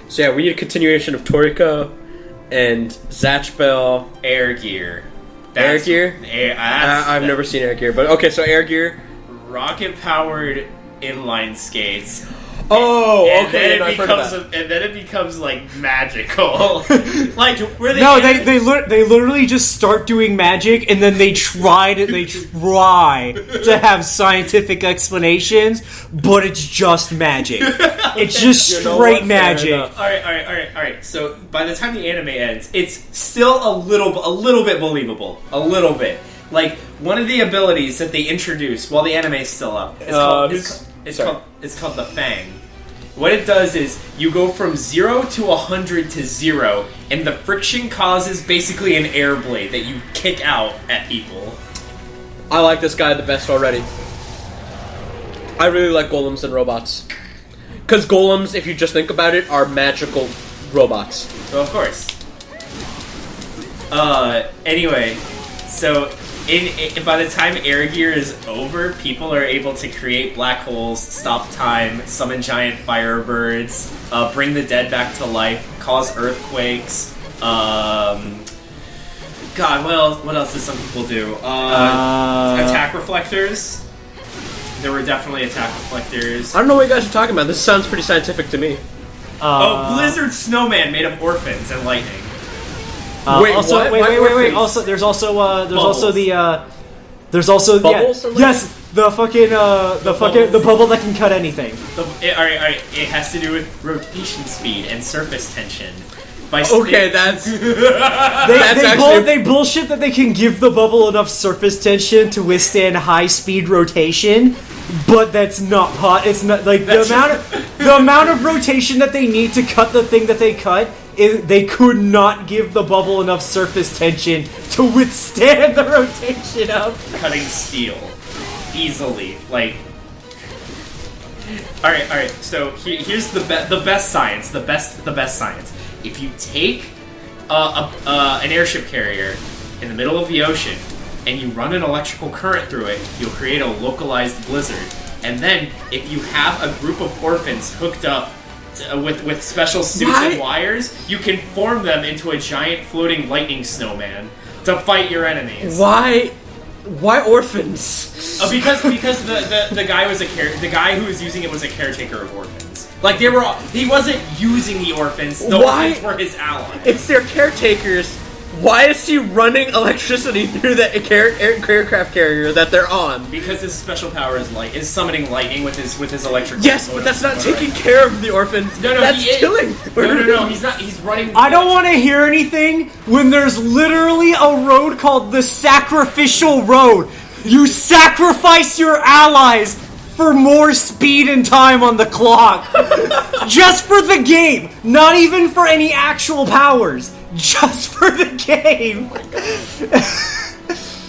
So yeah, we need a continuation of Toriko and Zatchbell. Air Gear. Air Gear? I've never seen Air Gear, but okay, so Air Gear. Rocket-powered inline skates. Oh, and okay. And then it becomes like magical. Like where they they literally just start doing magic, and then they try to have scientific explanations, but it's just magic. It's just straight magic. All right. So by the time the anime ends, it's still a little bit believable. A little bit. Like one of the abilities that they introduce while the anime is still up. It's called the Fang. What it does is you go from 0 to 100 to 0, and the friction causes basically an air blade that you kick out at people. I like this guy the best already. I really like golems and robots. Because golems, if you just think about it, are magical robots. So of course. Anyway, so by the time Air Gear is over, people are able to create black holes, stop time, summon giant firebirds, bring the dead back to life, cause earthquakes. God, what else did some people do? Attack reflectors. There were definitely attack reflectors. I don't know what you guys are talking about. This sounds pretty scientific to me. Blizzard snowman made of orphans and lightning. Wait. Also, there's also the bubbles. The bubble that can cut anything. All right. It has to do with rotation speed and surface tension. They bullshit that they can give the bubble enough surface tension to withstand high speed rotation, but that's not hot. It's not like the amount of rotation that they need to cut the thing that they cut. They could not give the bubble enough surface tension to withstand the rotation of cutting steel easily. Like, all right. So here's the best science. The best science. If you take an airship carrier in the middle of the ocean and you run an electrical current through it, you'll create a localized blizzard. And then if you have a group of orphans hooked up with special suits and wires, you can form them into a giant floating lightning snowman to fight your enemies. Why orphans? Because the guy the guy who was using it was a caretaker of orphans. Like he wasn't using the orphans. The orphans were his allies. If they're caretakers, why is he running electricity through the aircraft carrier that they're on? Because his special power is summoning lightning with his electric. Yes, but that's not taking care of the orphans. No, that's killing. No, he's not. He's running. I don't want to hear anything when there's literally a road called the Sacrificial Road. You sacrifice your allies for more speed and time on the clock. Just for the game. Not even for any actual powers. Just for the game.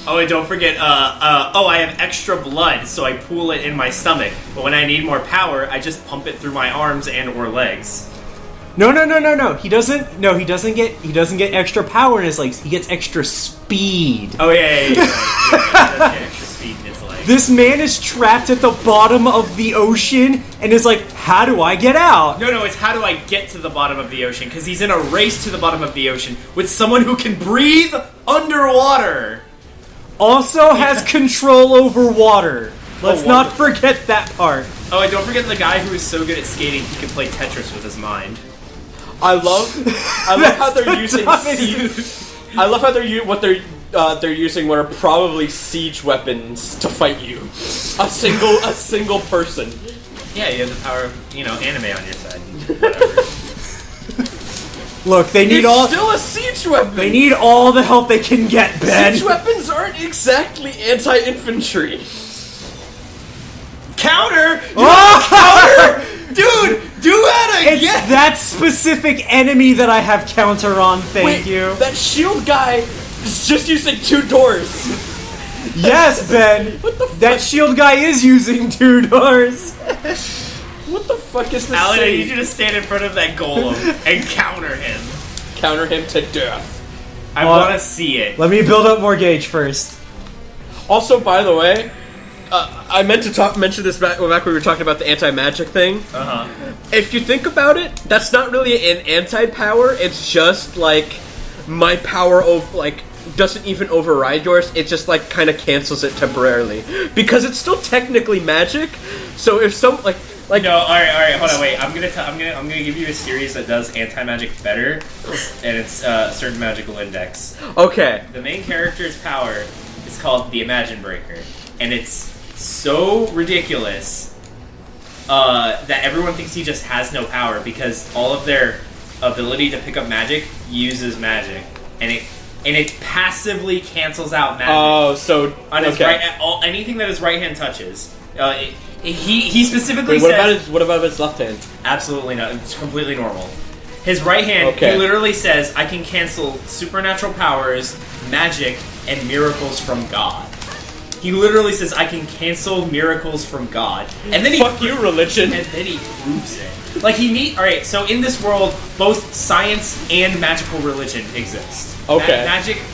Oh, and don't forget, I have extra blood, so I pool it in my stomach. But when I need more power, I just pump it through my arms and or legs. No. He doesn't get extra power in his legs. He gets extra speed. Oh yeah. He does get extra speed in his legs. This man is trapped at the bottom of the ocean and is like, how do I get out? No, it's how do I get to the bottom of the ocean? Because he's in a race to the bottom of the ocean with someone who can breathe underwater. Also has control over water. Let's not forget that part. Oh, and don't forget the guy who is so good at skating he can play Tetris with his mind. I love how they're using. I love how they're using what are probably siege weapons to fight you. A single person. Yeah, you have the power of anime on your side. Whatever. Look, they need still a siege weapon. They need all the help they can get, Ben. Siege weapons aren't exactly anti-infantry. Counter! Counter! Dude, do that again! It's that specific enemy that I have counter on, thank you. That shield guy is just using 2 doors. Yes, Ben! What the fuck? That shield guy is using 2 doors. What the fuck is this? Alan, I need you to stand in front of that golem and counter him. Counter him to death. I want to see it. Let me build up more gauge first. Also, by the way, I meant to mention this back when we were talking about the anti-magic thing. Uh-huh. if you think about it, that's not really an anti-power. It's just like my power doesn't even override yours. It just like kind of cancels it temporarily because it's still technically magic. So if some like no, all right, hold on, wait. I'm gonna give you a series that does anti-magic better, and it's certain magical index. Okay. The main character's power is called the Imagine Breaker, and it's so ridiculous that everyone thinks he just has no power because all of their ability to pick up magic uses magic, and it passively cancels out magic. Oh, so on his anything that his right hand touches. He specifically says... What about his left hand? Absolutely not. It's completely normal. His right hand, he literally says, I can cancel supernatural powers, magic, and miracles from God. He literally says, I can cancel miracles from God. And then Fuck you, religion. And then he proves it. Like, Alright, so in this world, both science and magical religion exist. Okay.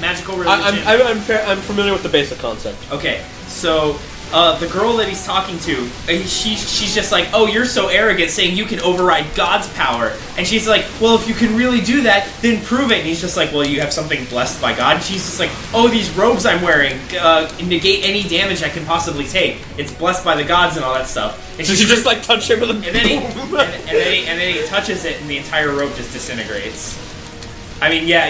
Magical religion... I'm familiar with the basic concept. Okay, so... the girl that he's talking to, she's just like, oh, you're so arrogant, saying you can override God's power. And she's like, well, if you can really do that, then prove it. And he's just like, well, you have something blessed by God. And she's just like, oh, these robes I'm wearing negate any damage I can possibly take. It's blessed by the gods and all that stuff. And so she just like touch him with a... And then he touches it, and the entire robe just disintegrates. I mean, yeah.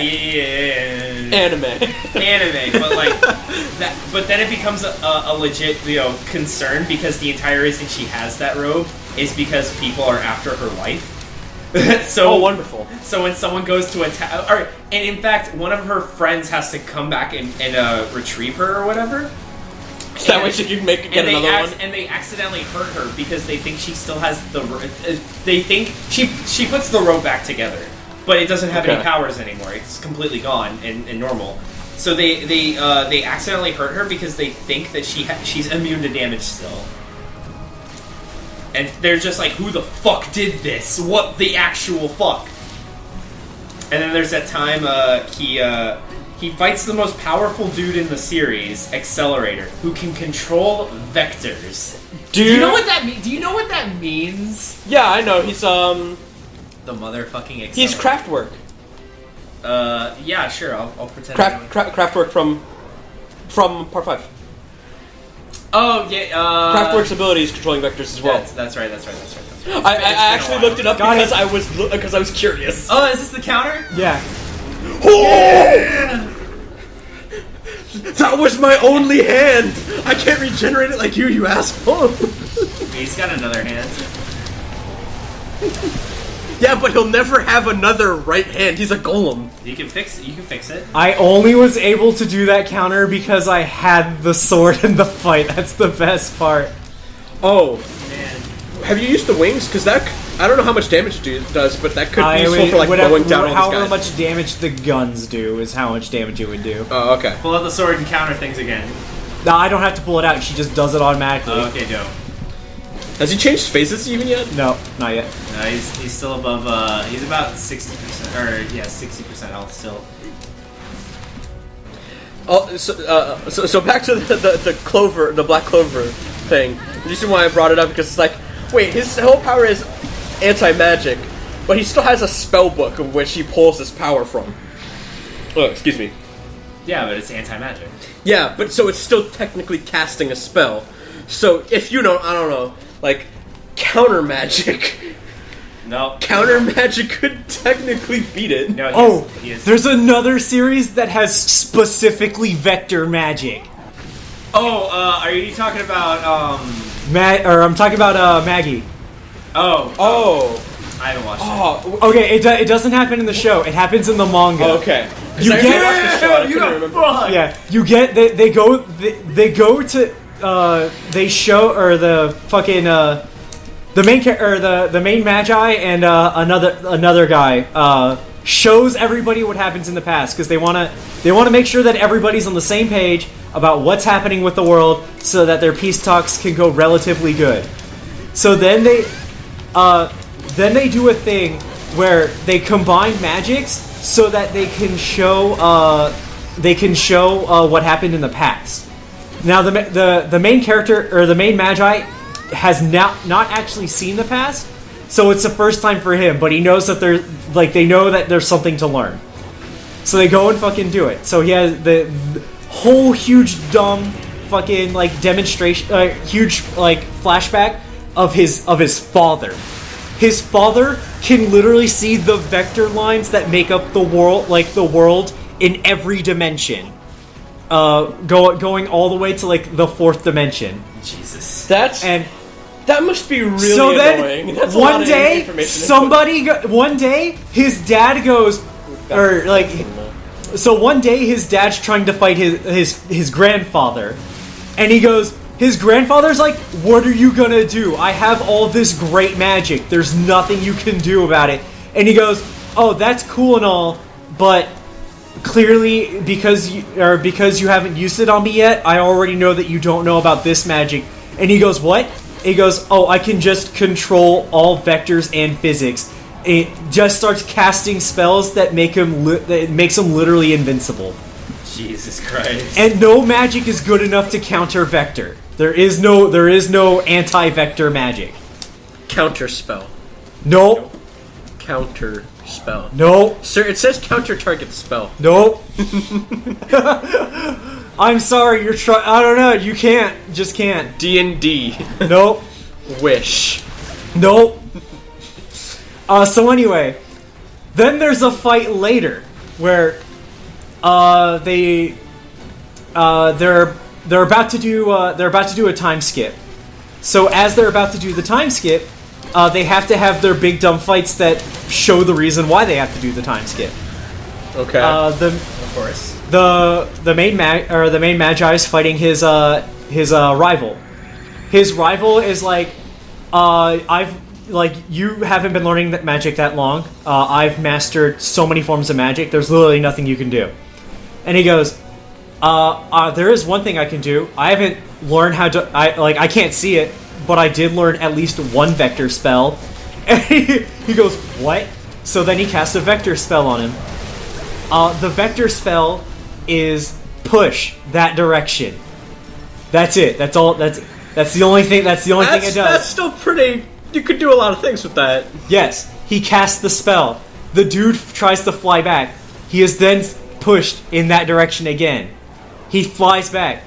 Anime, but like that. But then it becomes a legit, concern because the entire reason she has that robe is because people are after her life. So wonderful. So when someone goes to attack, and in fact, one of her friends has to come back and retrieve her or whatever. So that way she can get another one. And they accidentally hurt her because they think she still has the. They think she puts the robe back together. But it doesn't have any powers anymore. It's completely gone and normal. So they accidentally hurt her because they think that she's immune to damage still. And they're just like, who the fuck did this? What the actual fuck? And then there's that time he fights the most powerful dude in the series, Accelerator, who can control vectors. Do you know what that means? Do you know what that means? Yeah, I know. He's the motherfucking Accelerator. He's Kraftwerk. Yeah, sure. I'll pretend. Kraftwerk from Part 5. Oh yeah. Kraftwerk's ability is controlling vectors as well. That's right. I actually looked it up because I was curious. Oh, is this the counter? Yeah. Oh! That was my only hand. I can't regenerate it like you asshole. He's got another hand. Yeah, but he'll never have another right hand. He's a golem. You can fix it. I only was able to do that counter because I had the sword in the fight. That's the best part. Oh. Man. Have you used the wings? Because that... I don't know how much damage it does, but that could be useful for like mowing down all these guys. However much damage the guns do is how much damage it would do. Oh, okay. Pull out the sword and counter things again. No, I don't have to pull it out. She just does it automatically. Oh, okay, dope. Has he changed phases even yet? No, not yet. No, he's still above. He's about 60%, or yeah, 60% health still. Oh, so back to the clover, the black clover thing. The reason why I brought it up because it's like, wait, his whole power is anti-magic, but he still has a spell book of which he pulls his power from. Oh, excuse me. Yeah, but it's anti-magic. Yeah, but so it's still technically casting a spell. So if you don't, I don't know, like counter magic. No. Counter magic could technically beat it. No. There's another series that has specifically vector magic. Oh, are you talking about I'm talking about Maggie. Oh. I haven't watched it. Okay, it doesn't happen in the show. It happens in the manga. Oh, okay. You get they go to they show or the fucking the main magi and another guy shows everybody what happens in the past because they want to make sure that everybody's on the same page about what's happening with the world so that their peace talks can go relatively good. So then they do a thing where they combine magics so that they can show what happened in the past. Now the main character or the main magi has not actually seen the past, So it's the first time for him, but he knows that they know that there's something to learn. So they go and fucking do it. So he has the whole huge dumb fucking like demonstration, huge like flashback of his father. His father can literally see the vector lines that make up the world in every dimension. Going all the way to like the fourth dimension. Jesus. That must be really so annoying. Then That's one day his dad goes, or like, so one day his dad's trying to fight his grandfather, and he goes, his grandfather's like, what are you gonna do? I have all this great magic. There's nothing you can do about it. And he goes, oh, that's cool and all, but clearly because you haven't used it on me yet, I already know that you don't know about this magic. And he goes, what? He goes, oh, I can just control all vectors and physics. It just starts casting spells that makes him literally invincible. Jesus Christ. And no magic is good enough to counter vector. There is no anti-vector magic. Counter spell. Nope. Counter spell. Nope. Sir, it says counter target spell. Nope. I'm sorry, you're trying. I don't know. You can't. Just can't. D&D. Nope. Wish. Nope. So anyway, then there's a fight later where they're about to do a time skip. So as they're about to do the time skip, they have to have their big dumb fights that show the reason why they have to do the time skip. Okay. Of course. The main magi is fighting his rival. His rival is like, you haven't been learning that magic that long. I've mastered so many forms of magic. There's literally nothing you can do. And he goes, there is one thing I can do. I haven't learned how to. I can't see it, but I did learn at least one vector spell. And he goes, what? So then he casts a vector spell on him. The vector spell is push that direction. That's it. That's all. That's the only thing. That's the only thing it does. That's still pretty. You could do a lot of things with that. Yes, he casts the spell. The dude tries to fly back. He is then pushed in that direction again. He flies back.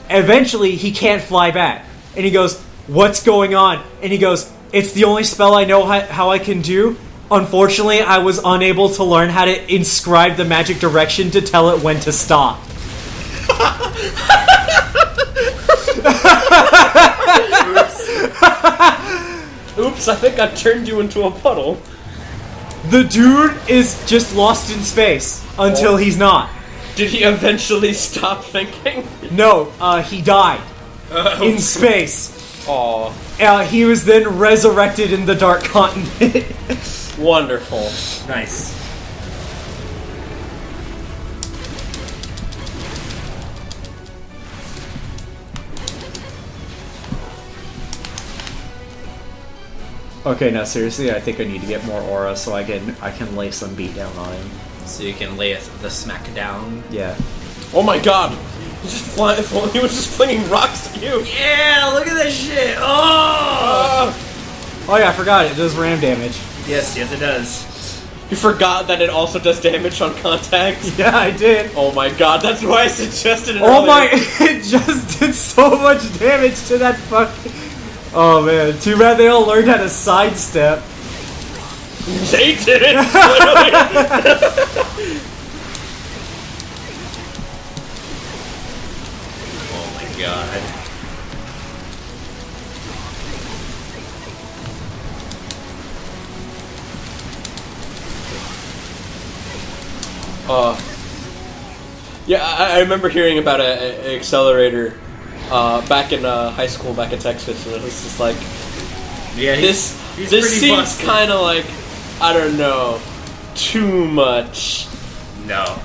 Eventually, he can't fly back. And he goes, what's going on? And he goes, it's the only spell I know how I can do. Unfortunately, I was unable to learn how to inscribe the magic direction to tell it when to stop. Oops, I think I turned you into a puddle. The dude is just lost in space until he's not. Did he eventually stop thinking? No, he died in space. Aww. He was then resurrected in the Dark Continent. Wonderful. Nice. Okay, no, seriously, I think I need to get more aura so I can lay some beat down on him. So you can lay the smack down. Yeah. Oh my god! He's just flying. He was just flinging rocks at you. Yeah, look at this shit. Oh! Oh yeah, I forgot it. It does ram damage. Yes, it does. You forgot that it also does damage on contact? Yeah, I did. Oh my god, that's why I suggested it Oh earlier. my! It just did so much damage to that fucking. Oh man, too bad they all learned how to sidestep. They did it! Oh my god. Yeah, I remember hearing about an accelerator back in high school, back in Texas, and it was just like, Yeah, this pretty seems busted. kind of like, I don't know, too much. No.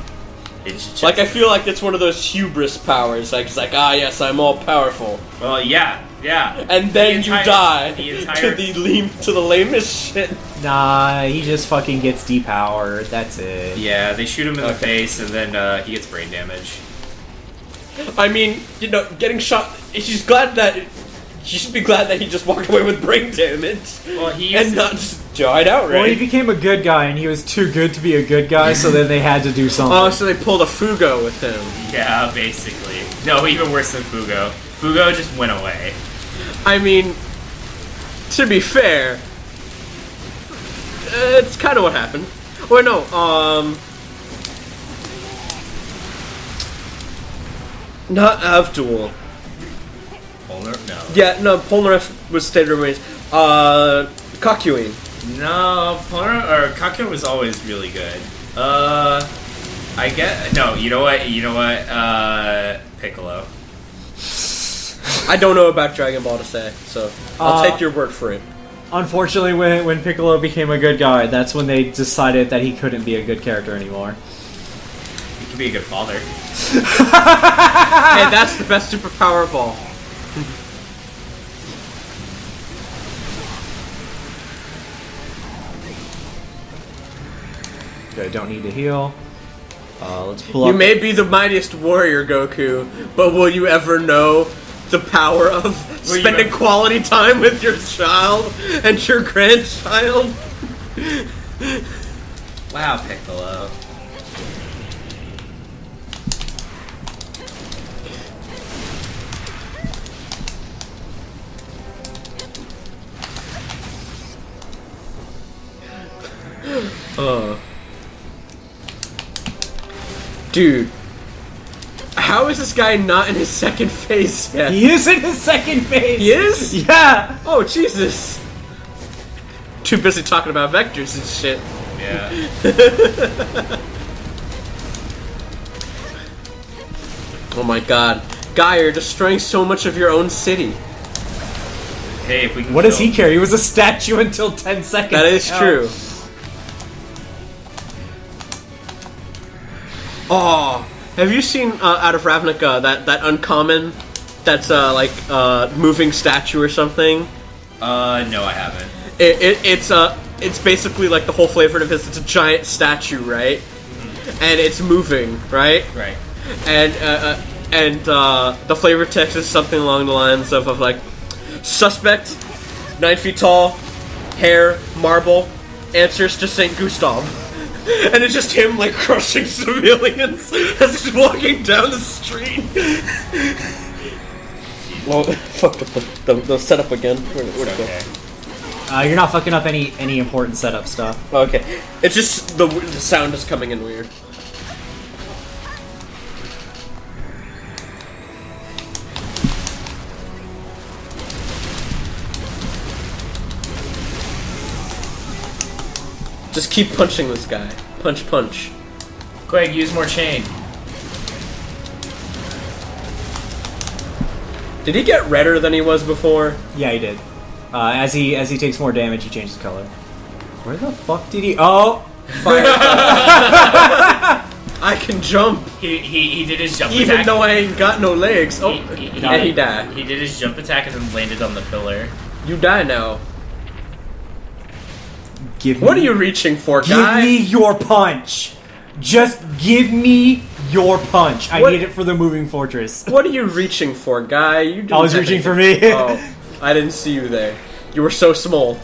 It's just... Like, I feel like it's one of those hubris powers. Like, it's like, ah, yes, I'm all powerful. Well, yeah. And then you die the entire... to the lamest shit. Nah, he just fucking gets depowered. That's it. Yeah, they shoot him in the face, and then he gets brain damage. I mean, getting shot. He's glad that You should be glad that he just walked away with brain damage. Well, and not just died outright. Well, he became a good guy, and he was too good to be a good guy, so then they had to do something. Oh, so they pulled a Fugo with him. Yeah, basically. No, even worse than Fugo. Fugo just went away. I mean, to be fair, it's kind of what happened. Or no, not Avdul. Polnareff? No. Yeah, no, Polnareff was State remains. Kakuin. No, Polnareff or Kakuin was always really good. I get no. You know what? Piccolo. I don't know about Dragon Ball to say, so I'll take your word for it. Unfortunately, when Piccolo became a good guy, that's when they decided that he couldn't be a good character anymore. He could be a good father. Hey, that's the best superpower of all. Okay, don't need to heal. Let's pull You up. may be the mightiest warrior, Goku, but will you ever know the power of spending quality time with your child and your grandchild? Wow, Piccolo. Dude, how is this guy not in his second phase yet? He is in his second phase! He is? Yeah! Oh, Jesus. Too busy talking about vectors and shit. Yeah. Oh my god. Guy, you're destroying so much of your own city. Hey, if we can. What does he care? He was a statue until 10 seconds That is ago. true. Oh, have you seen out of Ravnica that uncommon that's like moving statue or something? No, I haven't. It's basically like the whole flavor of it. It's a giant statue, right? And it's moving, right? Right. And the flavor text is something along the lines of like suspect, 9 feet tall, hair, marble, answers to Saint Gustav. And it's just him, like, crushing civilians as he's walking down the street. Well, fuck the setup again. Where'd it go? You're not fucking up any important setup stuff. Okay. It's just the sound is coming in weird. Just keep punching this guy. Punch, punch. Quake, use more chain. Did he get redder than he was before? Yeah, he did. As he takes more damage, he changes color. Where the fuck did he? Oh, Fire. I can jump, He did his jump attack. even though I ain't got no legs. Oh, He and he died. He did his jump attack and then landed on the pillar. You die now. give What me, are you reaching for, Give guy? me your punch. Just give me your punch. I What- need it for the moving fortress. What are you reaching for, guy? You didn't I was have reaching for anything. me. Oh, I didn't see you there. You were so small.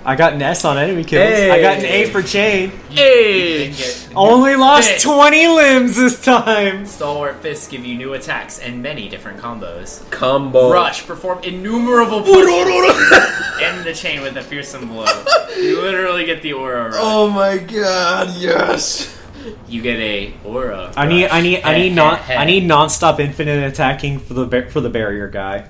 I got an S on enemy kills. Hey. I got an A for chain. Hey! Only lost Fist. 20 limbs this time. Stalwart fists give you new attacks and many different combos. Combo. Rush, perform innumerable pushes. End the chain with a fearsome blow. You literally get the aura rush. Oh my god, yes. You get a aura. I need rush. non-stop infinite attacking for the barrier guy.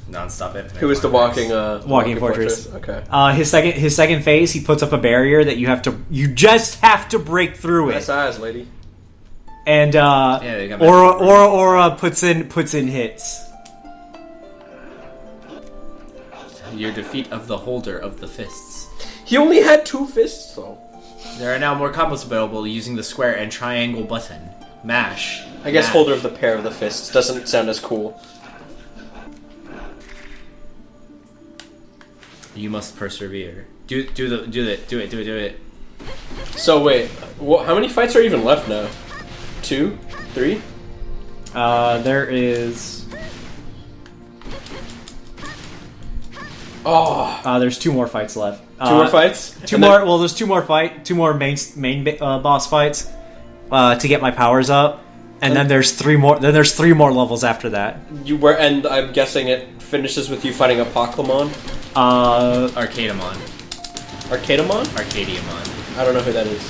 Non-stop infinite. Who is the fortress. walking fortress? Okay. His second phase, he puts up a barrier that you just have to break through it. Nice eyes, lady. And they got Aura puts in hits. Your defeat of the holder of the fists. He only had 2 fists, though. There are now more combos available using the square and triangle button. Mash. I guess Mash. holder of the pair of the fists doesn't sound as cool. You must persevere. Do it. So wait, how many fights are even left now? 2? 3? There is. There's 2 more fights left. Two more fights. Two more. Well, there's 2 more main boss fights to get my powers up, and then there's 3 more. Then there's 3 more levels after that. And I'm guessing it finishes with you fighting a Pokemon. Arcadamon. Arcadiamon. I don't know who that is.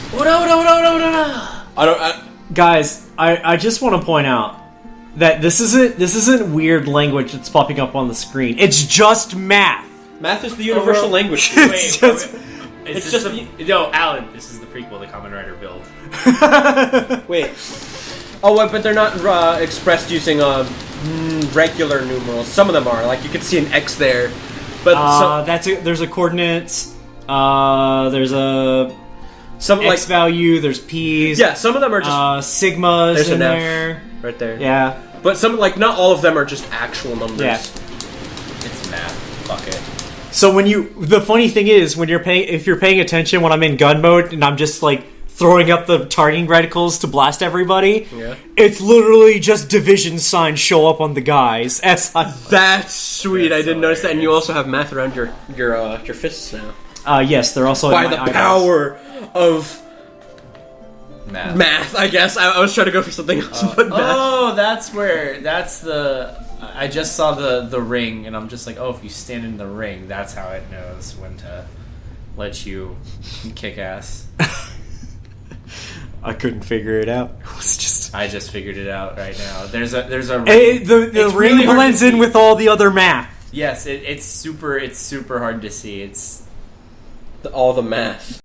Guys, I just want to point out that this isn't weird language that's popping up on the screen. It's just math. Math is the universal language. It's just. No, Alan. This is the prequel to Kamen Rider Build. Wait. Oh, wait, but they're not expressed using regular numerals. Some of them are. Like, you can see an X there. But there's a coordinates. There's a X value. There's P's. Yeah, some of them are just sigmas there's in an F there. right there. Yeah, but some not all of them are just actual numbers. Yeah. It's math. Fuck it. So the funny thing is if you're paying attention when I'm in gun mode and I'm just like throwing up the targeting reticles to blast everybody, it's literally just division signs show up on the guys. That's sweet. I didn't notice that. And you also have math around your fists now. Yes, they're also by in my the eyeballs. power of math. I guess I was trying to go for something else, but math. Oh, that's the. I just saw the ring, and I'm just like, oh, if you stand in the ring, that's how it knows when to let you kick ass. I couldn't figure it out. It was just. I just figured it out right now. There's a ring. The ring really blends in with all the other math. Yes, it's super hard to see. It's all the math.